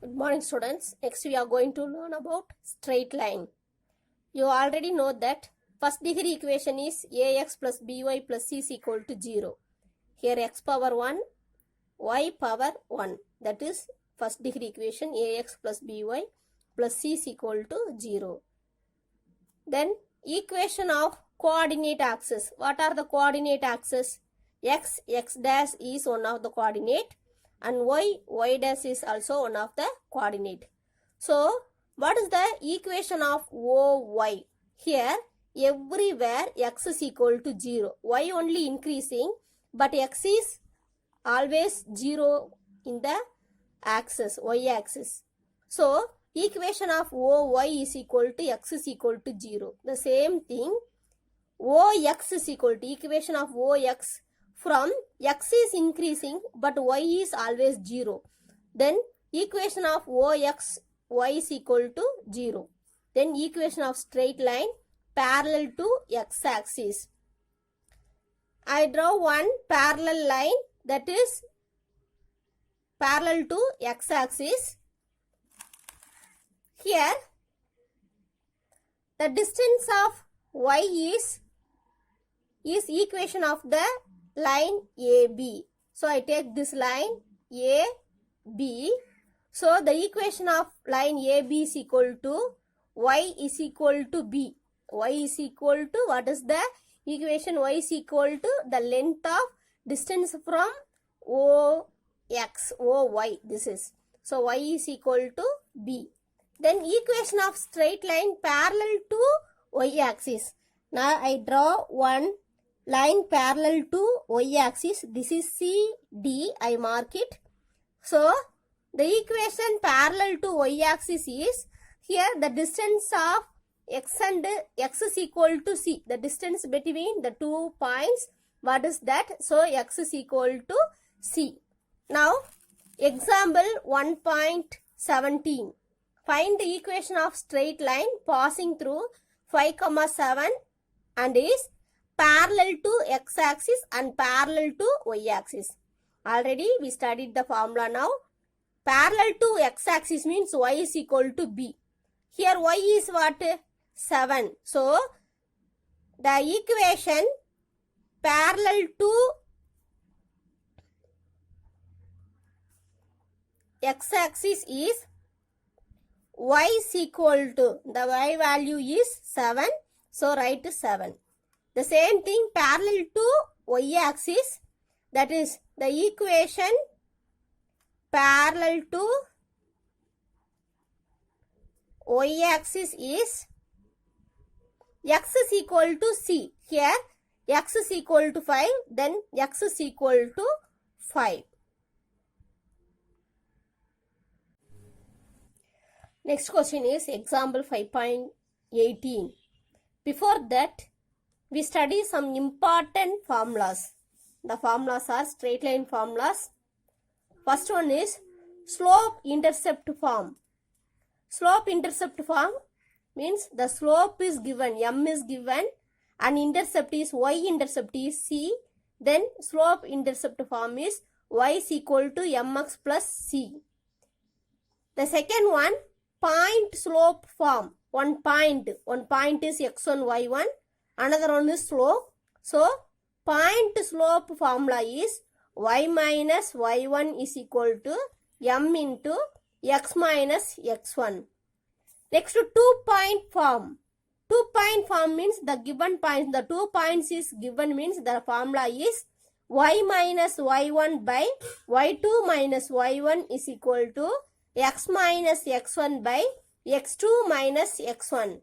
Good morning, students. Next we are going to learn about straight line. You already know that first degree equation is ax plus by plus c is equal to 0. Here x power 1, y power 1. That is first degree equation ax plus by plus c is equal to 0. Then equation of coordinate axis. What are the coordinate axes? X dash is one of the coordinate, and y dash is also one of the coordinate. So what is the equation of OY? Here everywhere x is equal to 0. Y only increasing, but x is always 0 in the axis, y axis. So equation of OY is equal to x is equal to 0. The same thing, OX is equal to equation of OX, from x is increasing but y is always 0. Then equation of OX, y is equal to 0. Then equation of straight line parallel to x axis. I draw one parallel line that is parallel to x axis. Here the distance of y is equation of the line AB. So I take this line AB. So the equation of line AB is equal to y is equal to b. Y is equal to, what is the equation? Y is equal to the length of distance from OY. This is. So y is equal to b. Then equation of straight line parallel to y axis. Now I draw one line parallel to y axis. This is CD. I mark it. So the equation parallel to y axis is, here the distance of x and x is equal to c. The distance between the 2 points, what is that? So x is equal to c. Now example 1.17. Find the equation of straight line passing through 5, 7 and is parallel to x axis and parallel to y axis. Already we studied the formula now. Parallel to x axis means y is equal to b. Here y is what? 7. So the equation parallel to x axis is y is equal to, the y value is 7. So write 7. The same thing parallel to y axis, that is the equation parallel to y axis is x is equal to c. Here x is equal to 5, then x is equal to 5. Next question is example 5.18. Before that, we study some important formulas. The formulas are straight line formulas. First one is slope intercept form. Slope intercept form means the slope is given, m is given, and intercept is, y intercept is c. Then slope intercept form is y is equal to mx plus c. The second one, point slope form. One point is x1, y1. Another one is slope. So point slope formula is y minus y1 is equal to m into x minus x1. Next, 2-point form. 2-point form means the given points, the 2 points is given means the formula is y minus y1 by y2 minus y1 is equal to x minus x1 by x2 minus x1.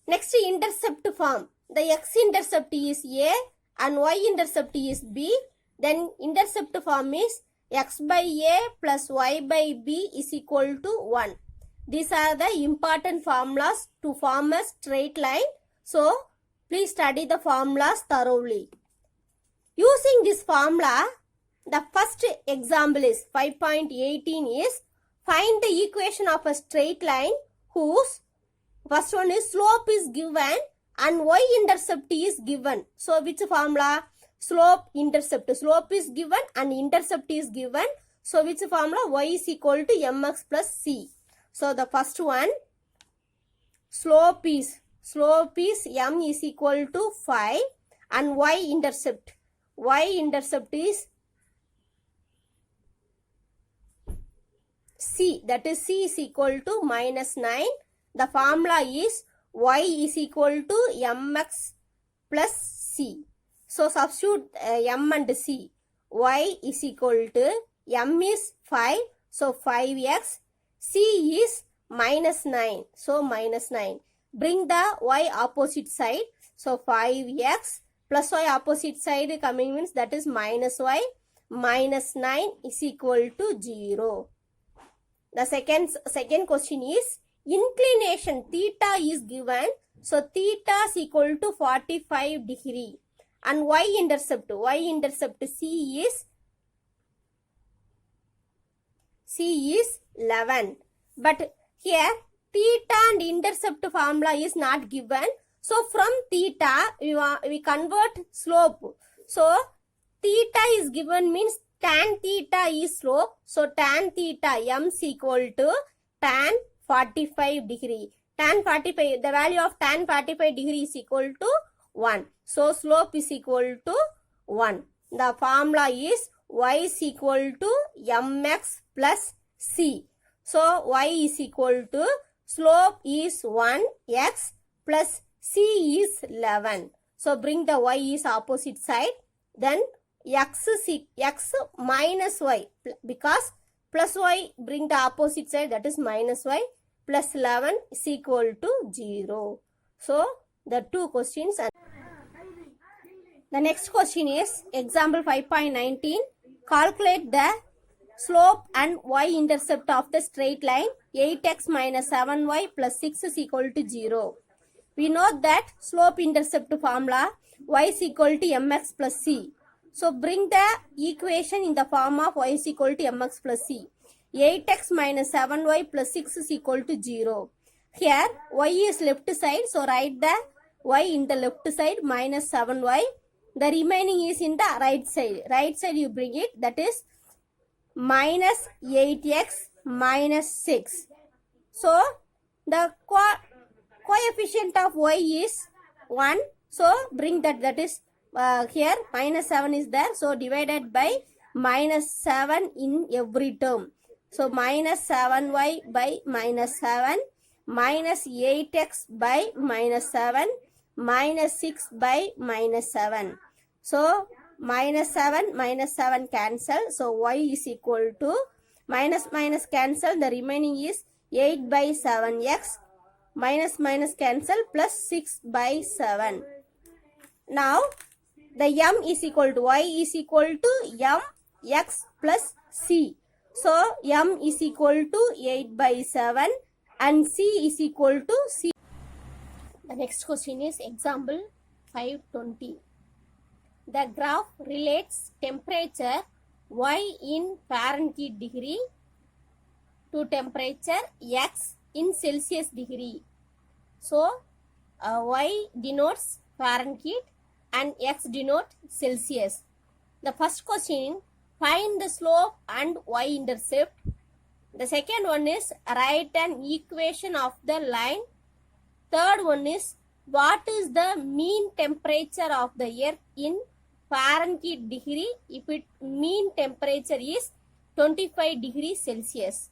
Next, intercept form. The x-intercept is a and y-intercept is b. Then intercept form is x by a plus y by b is equal to 1. These are the important formulas to form a straight line. So please study the formulas thoroughly. Using this formula, the first example is 5.18 is find the equation of a straight line whose first one is slope is given and y-intercept is given. So which formula? Slope intercept. Slope is given and intercept is given. So which formula? Y is equal to mx plus c. So the first one, slope is m is equal to 5 and y intercept is c, that is c is equal to minus 9. The formula is y is equal to mx plus c. So substitute m and c. Y is equal to m is 5, so 5x, c is minus 9, so minus 9. Bring the y opposite side, so 5x plus y opposite side coming means that is minus y, minus 9 is equal to 0. The second question is inclination theta is given, so theta is equal to 45 degree and y intercept c is 11. But here theta and intercept formula is not given. So from theta we convert slope. So theta is given means tan theta is slope. So tan theta m is equal to tan 45 degree. Tan 45, the value of tan 45 degree is equal to 1. So slope is equal to 1. The formula is y is equal to mx plus c. So y is equal to slope is 1x plus c is 11. So bring the y is opposite side. Then x minus y, because plus y bring the opposite side, that is minus y, plus 11 is equal to 0. So the two questions. The next question is example 5.19. Calculate the slope and y-intercept of the straight line 8x minus 7y plus 6 is equal to 0. We know that slope-intercept formula y is equal to mx plus c. So bring the equation in the form of y is equal to mx plus c. 8x minus 7y plus 6 is equal to 0. Here y is left side, so write the y in the left side minus 7y. The remaining is in the right side. Right side you bring it, that is minus 8x minus 6. So the coefficient of y is 1. So bring that, that is here minus 7 is there. So divided by minus 7 in every term. So minus 7y by minus 7, minus 8x by minus 7, minus 6 by minus 7. So minus 7 cancel. So y is equal to minus cancel. The remaining is 8 by 7x. Minus cancel plus 6 by 7. Now the m is equal to y is equal to m x plus c. So m is equal to 8 by 7 and c is equal to c. The next question is example 5.20. The graph relates temperature y in Fahrenheit degree to temperature x in Celsius degree. So y denotes Fahrenheit and x denotes Celsius. The first question, find the slope and y-intercept. The second one is write an equation of the line. Third one is what is the mean temperature of the earth in Fahrenheit degree if its mean temperature is 25 degrees Celsius.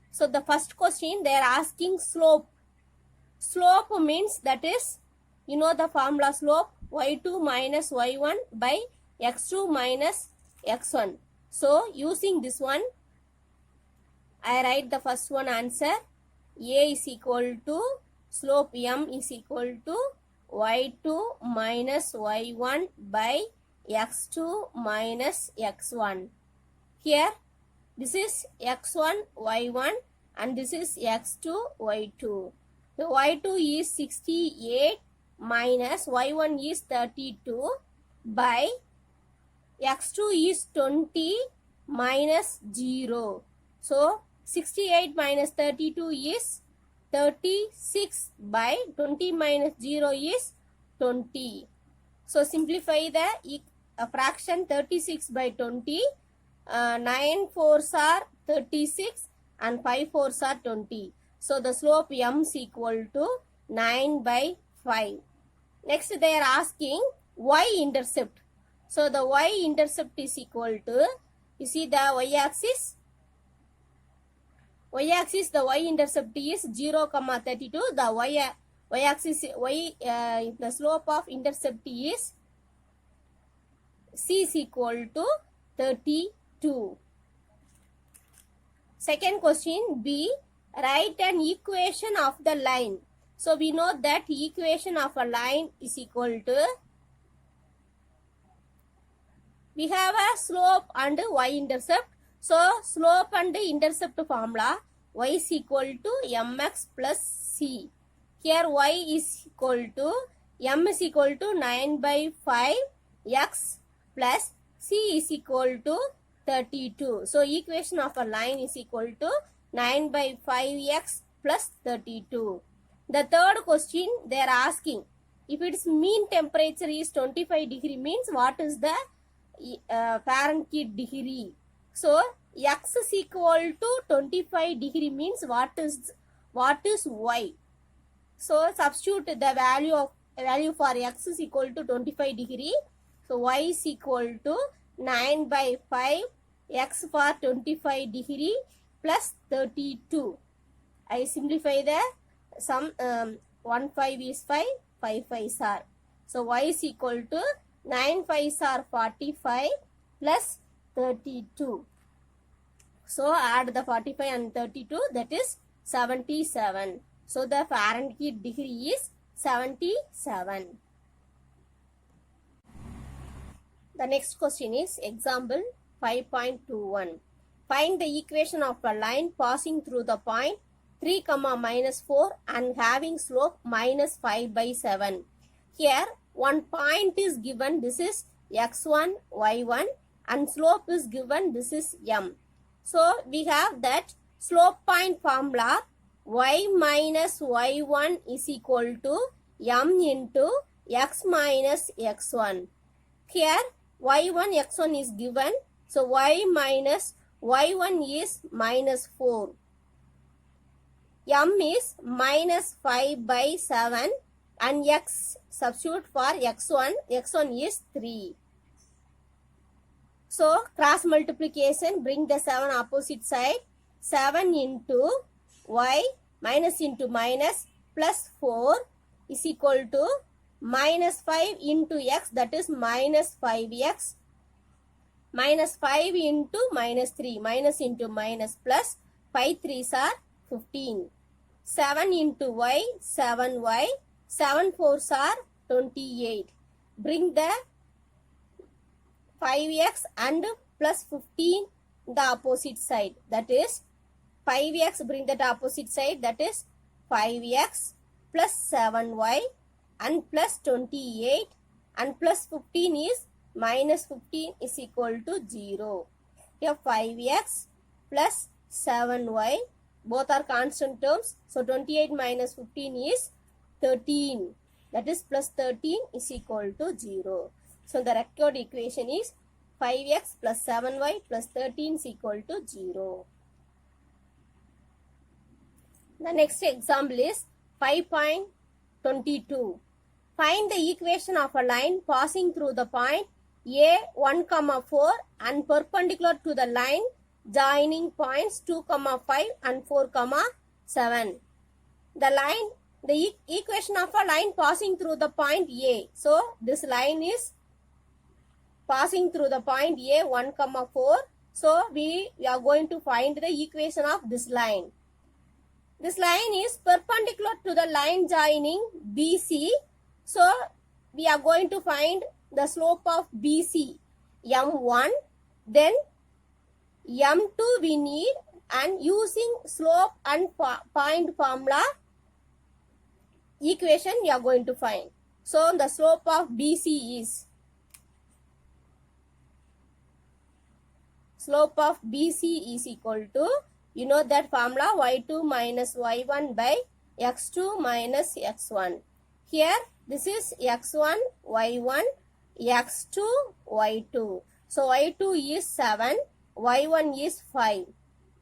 So the first question they are asking slope. Slope means that is, you know the formula slope, y2 minus y1 by x2 minus x1. So using this one, I write the first one answer. A is equal to slope m is equal to y2 minus y1 by x2 minus x1. Here this is x1 y1 and this is x2 y2. The y2 is 68 minus y1 is 32 by x2 is 20 minus 0. So 68 minus 32 is 36 by 20 minus 0 is 20. So simplify the fraction 36 by 20. 9 fours are 36 and 5 fours are 20. So the slope m is equal to 9 by 5. Next they are asking y-intercept. So the y-intercept is equal to, you see the y-axis? Y-axis, the y-intercept is 0, 32. The y-axis, the slope of intercept is c is equal to 32. Second question B, write an equation of the line. So we know that equation of a line is equal to, we have a slope and y-intercept. So slope and intercept formula, y is equal to mx plus c. Here y is equal to, m is equal to 9 by 5 x plus c is equal to 32. So equation of a line is equal to 9 by 5x plus 32. The third question they are asking, if its mean temperature is 25 degree means what is the Fahrenheit degree? So x is equal to 25 degree means what is y? So substitute the value for x is equal to 25 degree. So y is equal to 9 by 5 x for 25 degree plus 32. I simplify the sum, 1 5 is 5, 5 5s are. So y is equal to 9 5s are 45 plus 32. So add the 45 and 32, that is 77. So the Fahrenheit degree is 77. The next question is example 5.21. Find the equation of a line passing through the point 3, minus 4 and having slope minus 5 by 7. Here one point is given, this is x1, y1 and slope is given, this is m. So we have that slope point formula, y minus y1 is equal to m into x minus x1. Here y1 x1 is given, so y minus y1 is minus 4. M is minus 5 by 7 and x, substitute for x1 is 3. So cross multiplication, bring the 7 opposite side, 7 into y minus into minus plus 4 is equal to minus 5 into x, that is minus 5x, minus 5 into minus 3, minus into minus plus 5 3s are 15. 7 into y, 7y, 7 4s are 28. Bring the 5x and plus 15 the opposite side, that is 5x, bring that opposite side, that is 5x plus 7y and plus 28 and plus 15 is minus 15 is equal to 0. Here 5x plus 7y, both are constant terms. So 28 minus 15 is 13. That is plus 13 is equal to 0. So the required equation is 5x plus 7y plus 13 is equal to 0. The next example is 5.22. Find the equation of a line passing through the point A 1, 4 and perpendicular to the line joining points 2, 5 and 4, 7. The equation of a line passing through the point A. So this line is passing through the point A 1, 4. So we are going to find the equation of this line. This line is perpendicular to the line joining BC. So we are going to find the slope of BC, m1, then m2 we need, and using slope and point formula equation we are going to find. So the slope of BC is, slope of BC is equal to, you know that formula, y2 minus y1 by x2 minus x1. Here this is x1, y1, x2, y2. So y2 is 7, y1 is 5,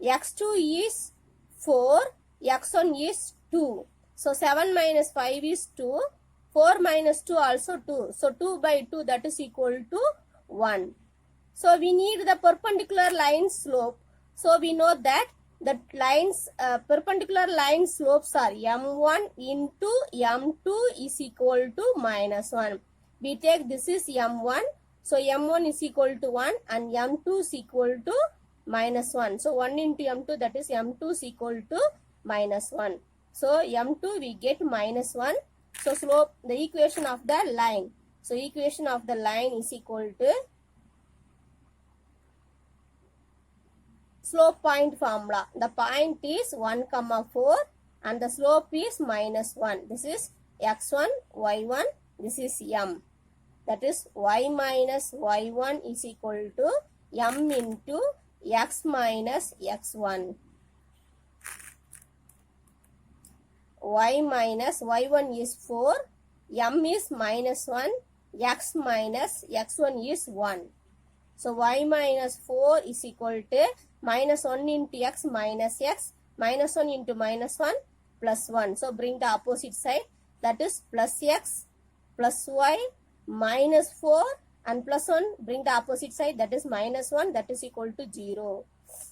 x2 is 4, x1 is 2. So 7 minus 5 is 2, 4 minus 2 also 2. So 2 by 2, that is equal to 1. So we need the perpendicular line slope. So we know that the lines perpendicular line slopes are m1 into m2 is equal to minus 1. We take this is m1. So m1 is equal to 1 and m2 is equal to minus 1. So 1 into m2, that is m2 is equal to minus 1. So m2 we get minus 1. So slope, the equation of the line. So equation of the line is equal to slope point formula. The point is 1, 4 and the slope is minus 1. This is x1, y1, this is m. That is y minus y1 is equal to m into x minus x1. Y minus y1 is 4, m is minus 1, x minus x1 is 1. So y minus 4 is equal to minus 1 into x, minus 1 into minus 1, plus 1. So bring the opposite side, that is plus x, plus y, minus 4 and plus 1, bring the opposite side, that is minus 1, that is equal to 0.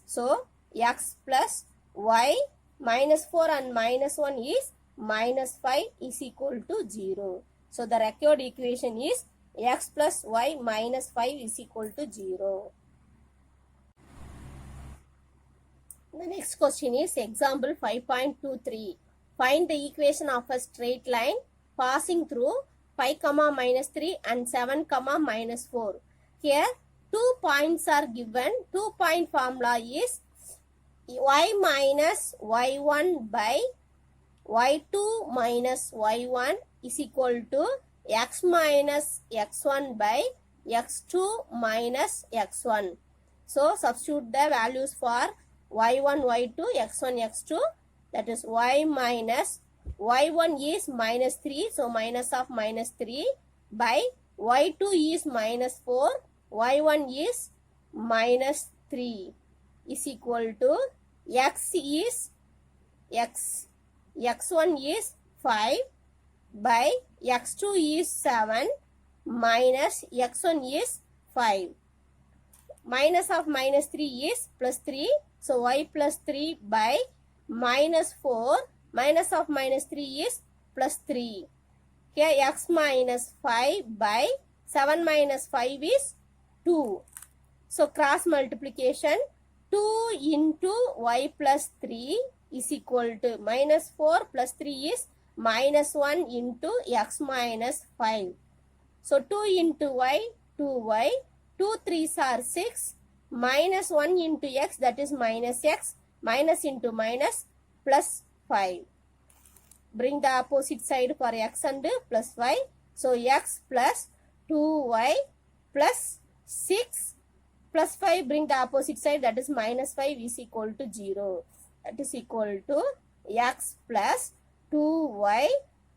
So x plus y minus 4 and minus 1 is minus 5 is equal to 0. So the required equation is x plus y minus 5 is equal to 0. The next question is example 5.23. Find the equation of a straight line passing through 5, minus 3 and 7, minus 4. Here 2 points are given. 2-point formula is y minus y1 by y2 minus y1 is equal to x minus x1 by x2 minus x1. So substitute the values for y1, y2, x1, x2. That is y minus y1 is minus 3. So minus of minus 3 by y2 is minus 4. y1 is minus 3 is equal to x is x. x1 is 5 by x2 is 7 minus x1 is 5. Minus of minus 3 is plus 3. So y plus 3 by minus 4. Minus of minus 3 is plus 3. Here x minus 5 by 7 minus 5 is 2. So cross multiplication, 2 into y plus 3 is equal to minus 4 plus 3 is minus 1 into x minus 5. So 2 into y, 2y, 2 3s are 6, minus 1 into x, that is minus x, minus into minus, plus 5. Bring the opposite side for x and plus y. So x plus 2y plus 6 plus 5, bring the opposite side, that is minus 5 is equal to 0. That is equal to x plus 2y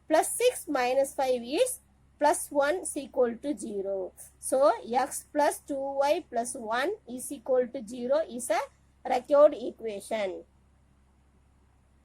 plus 6 minus 5 is plus 1 is equal to 0. So x plus 2y plus 1 is equal to 0 is a required equation.